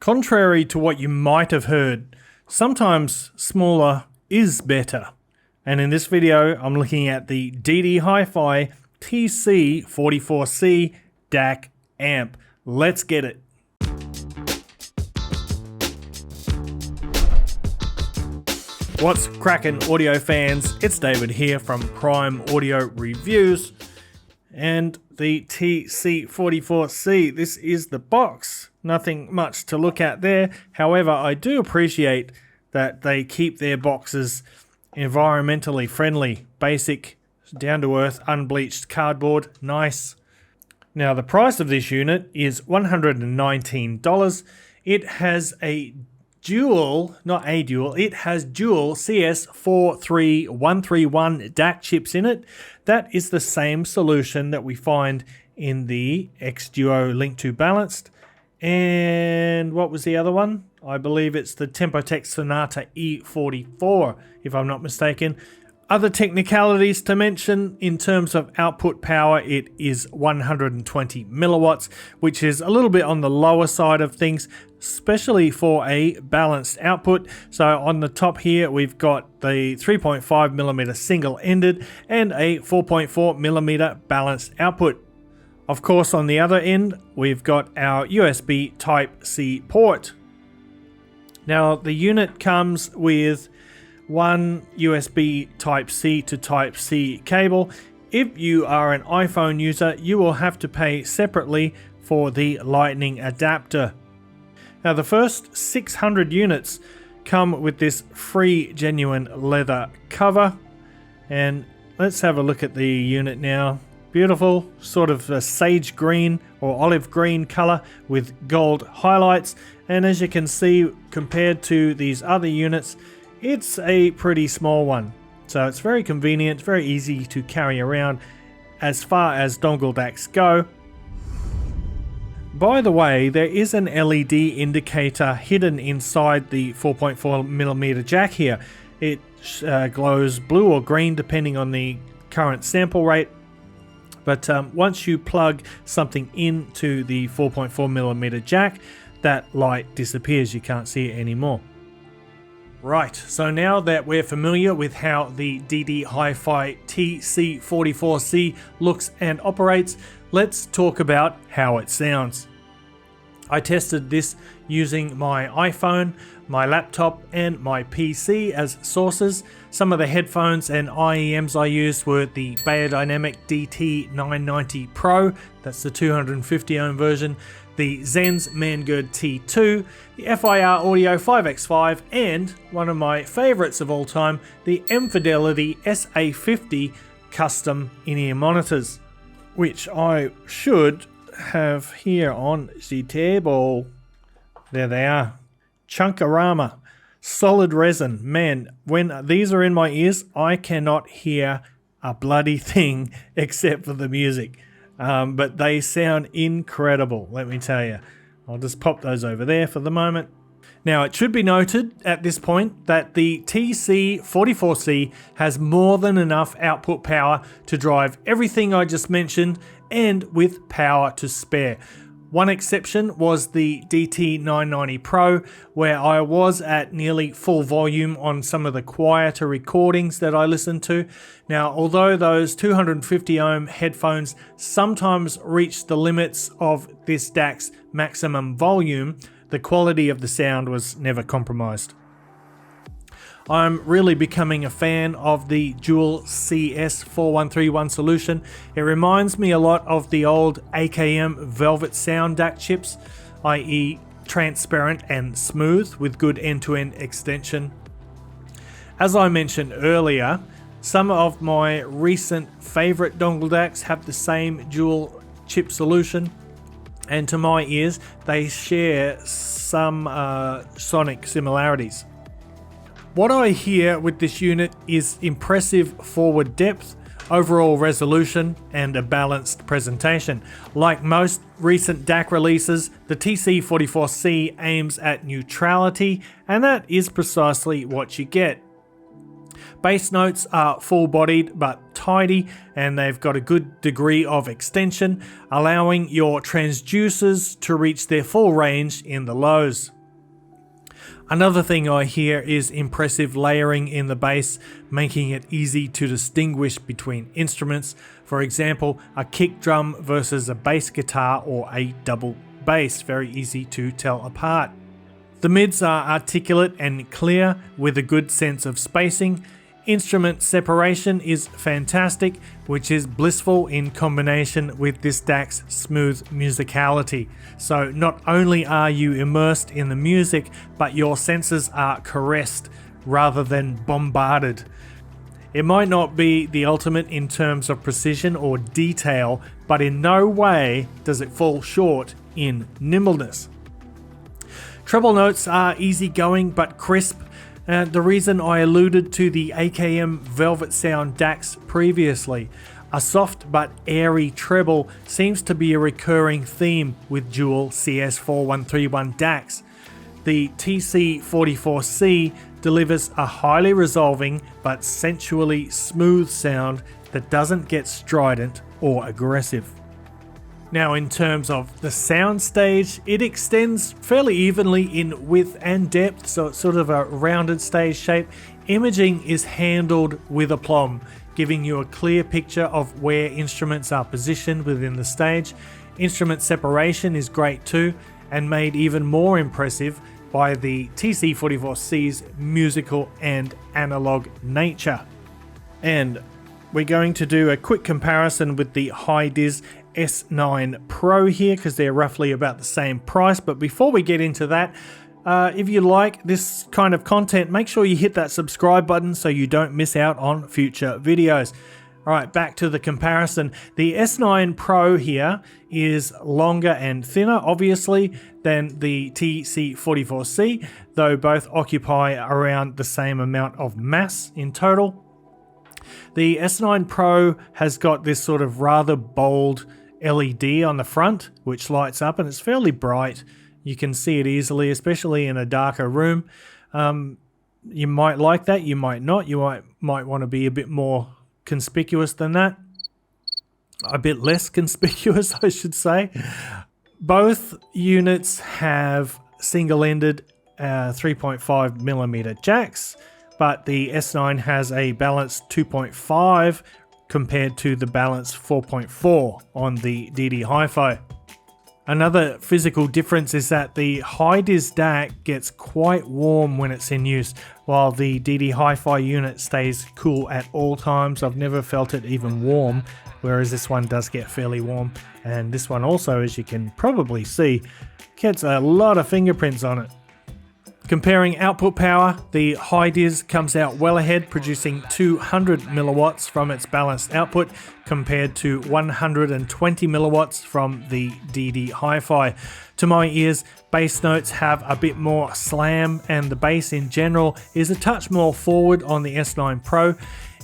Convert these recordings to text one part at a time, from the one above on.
Contrary to what you might have heard, sometimes smaller is better. And in this video, I'm looking at the ddHiFi TC44C DAC amp. Let's get it. What's cracking, audio fans? It's David here from Prime Audio Reviews. And the TC44C, this is the box. Nothing much to look at there. However, I do appreciate that they keep their boxes environmentally friendly, basic, down-to-earth, unbleached cardboard. Nice. Now, the price of this unit is $119. It has it has dual CS43131 DAC chips in it. That is the same solution that we find in the X-Duo Link 2 Balanced. And what was the other one? I believe it's the Tempotec Sonata E44, if I'm not mistaken. Other technicalities to mention in terms of output power, it is 120 milliwatts, which is a little bit on the lower side of things, especially for a balanced output. So on the top here, we've got the 3.5mm single-ended and a 4.4mm balanced output. Of course, on the other end, we've got our USB Type-C port. Now, the unit comes with one USB Type-C to Type-C cable. If you are an iPhone user, you will have to pay separately for the Lightning adapter. Now, the first 600 units come with this free genuine leather cover. And let's have a look at the unit now. Beautiful, sort of a sage green or olive green color with gold highlights. And as you can see, compared to these other units, it's a pretty small one. So it's very convenient, very easy to carry around as far as dongle DACs go. By the way, there is an LED indicator hidden inside the 4.4mm jack here. It glows blue or green depending on the current sample rate. But once you plug something into the 4.4mm jack, that light disappears. You can't see it anymore. Right, so now that we're familiar with how the ddHiFi TC44C looks and operates, let's talk about how it sounds. I tested this using my iPhone, my laptop, and my PC as sources. Some of the headphones and IEMs I used were the Beyerdynamic DT990 Pro, that's the 250 ohm version, the Zenz Mangird T2, the FIR Audio 5X5, and one of my favorites of all time, the M-Fidelity SA50 custom in-ear monitors, which I should have here on the table. There they are. Chunkarama. Solid resin. Man, when these are in my ears, I cannot hear a bloody thing except for the music. But they sound incredible, let me tell you. I'll just pop those over there for the moment. Now, it should be noted at this point that the TC44C has more than enough output power to drive everything I just mentioned, and with power to spare. One exception was the DT990 Pro, where I was at nearly full volume on some of the quieter recordings that I listened to. Now, although those 250 ohm headphones sometimes reach the limits of this DAC's maximum volume, the quality of the sound was never compromised. I'm really becoming a fan of the dual CS4131 solution. It reminds me a lot of the old AKM Velvet Sound DAC chips, i.e. transparent and smooth with good end-to-end extension. As I mentioned earlier, some of my recent favorite dongle DACs have the same dual chip solution, and to my ears, they share some sonic similarities. What I hear with this unit is impressive forward depth, overall resolution, and a balanced presentation. Like most recent DAC releases, the TC44C aims at neutrality, and that is precisely what you get. Bass notes are full-bodied but tidy, and they've got a good degree of extension, allowing your transducers to reach their full range in the lows. Another thing I hear is impressive layering in the bass, making it easy to distinguish between instruments. For example, a kick drum versus a bass guitar or a double bass, very easy to tell apart. The mids are articulate and clear with a good sense of spacing. Instrument separation is fantastic, which is blissful in combination with this DAC's smooth musicality. So not only are you immersed in the music, but your senses are caressed rather than bombarded. It might not be the ultimate in terms of precision or detail, but in no way does it fall short in nimbleness. Treble notes are easygoing but crisp. The reason I alluded to the AKM Velvet Sound DACs previously. A soft but airy treble seems to be a recurring theme with dual CS4131 DACs. The TC44C delivers a highly resolving but sensually smooth sound that doesn't get strident or aggressive. Now, in terms of the Soundstage, it extends fairly evenly in width and depth, so it's sort of a rounded stage shape. Imaging is handled with aplomb, giving you a clear picture of where instruments are positioned within the stage. Instrument separation is great too, and made even more impressive by the TC44C's musical and analog nature. And we're going to do a quick comparison with the Hi-Diz S9 Pro here, because they're roughly about the same price. But before we get into that, if you like this kind of content, make sure you hit that subscribe button so you don't miss out on future videos. Alright, back to the comparison. The S9 Pro here is longer and thinner, obviously, than the TC44C, though both occupy around the same amount of mass in total. The S9 Pro has got this sort of rather bold LED on the front, which lights up, and it's fairly bright. You can see it easily, especially in a darker room. You might like that, you might not. You might want to be a bit more conspicuous than that. A bit less conspicuous, I should say. Both units have single-ended 3.5mm jacks, but the S9 has a balanced 2.5 compared to the balanced 4.4 on the ddHiFi. Another physical difference is that the Hi-Diz DAC gets quite warm when it's in use, while the ddHiFi unit stays cool at all times. I've never felt it even warm, whereas this one does get fairly warm. And this one also, as you can probably see, gets a lot of fingerprints on it. Comparing output power, the Hi-Diz comes out well ahead, producing 200 milliwatts from its balanced output compared to 120 milliwatts from the ddHiFi. To my ears, bass notes have a bit more slam, and the bass in general is a touch more forward on the S9 Pro.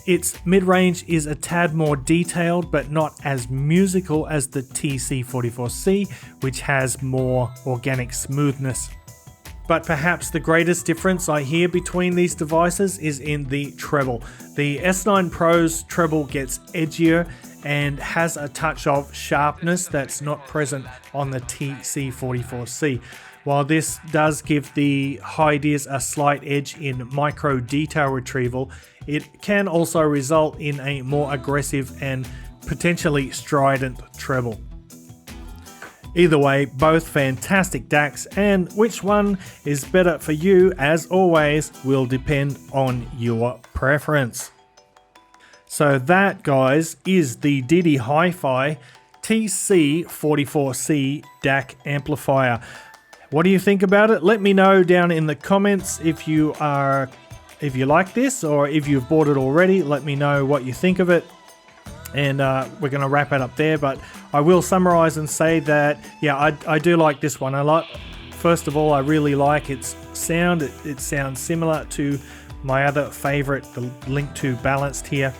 Its mid-range is a tad more detailed, but not as musical as the TC44C, which has more organic smoothness. But perhaps the greatest difference I hear between these devices is in the treble. The S9 Pro's treble gets edgier and has a touch of sharpness that's not present on the TC44C. While this does give the Hi-Diz a slight edge in micro detail retrieval, it can also result in a more aggressive and potentially strident treble. Either way, both fantastic DACs, and which one is better for you, as always, will depend on your preference. So that, guys, is the ddHiFi TC44C DAC amplifier. What do you think about it? Let me know down in the comments if you like this, or if you've bought it already. Let me know what you think of it. And we're going to wrap it up there, but I will summarize and say that, yeah, I do like this one a lot. First of all, I really like its sound. It sounds similar to my other favorite, the Link 2 Balanced here.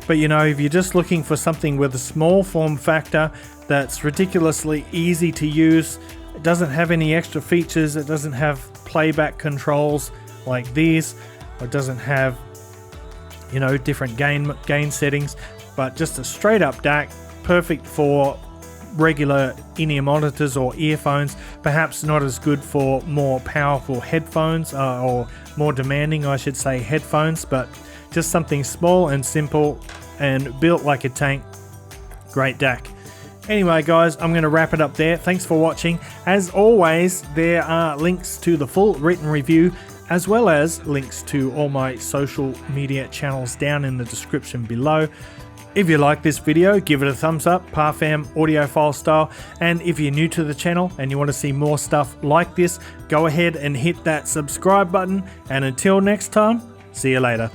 But you know, if you're just looking for something with a small form factor that's ridiculously easy to use, it doesn't have any extra features, it doesn't have playback controls like these, or it doesn't have you know, different gain settings, but just a straight up DAC, perfect for regular in-ear monitors or earphones. Perhaps not as good for more powerful headphones, or more demanding, I should say, headphones, but just something small and simple and built like a tank. Great DAC. Anyway guys, I'm going to wrap it up there. Thanks for watching. As always, there are links to the full written review, as well as links to all my social media channels down in the description below. If you like this video, give it a thumbs up, Parfam audiophile style, and if you're new to the channel and you want to see more stuff like this, go ahead and hit that subscribe button, and until next time, see you later.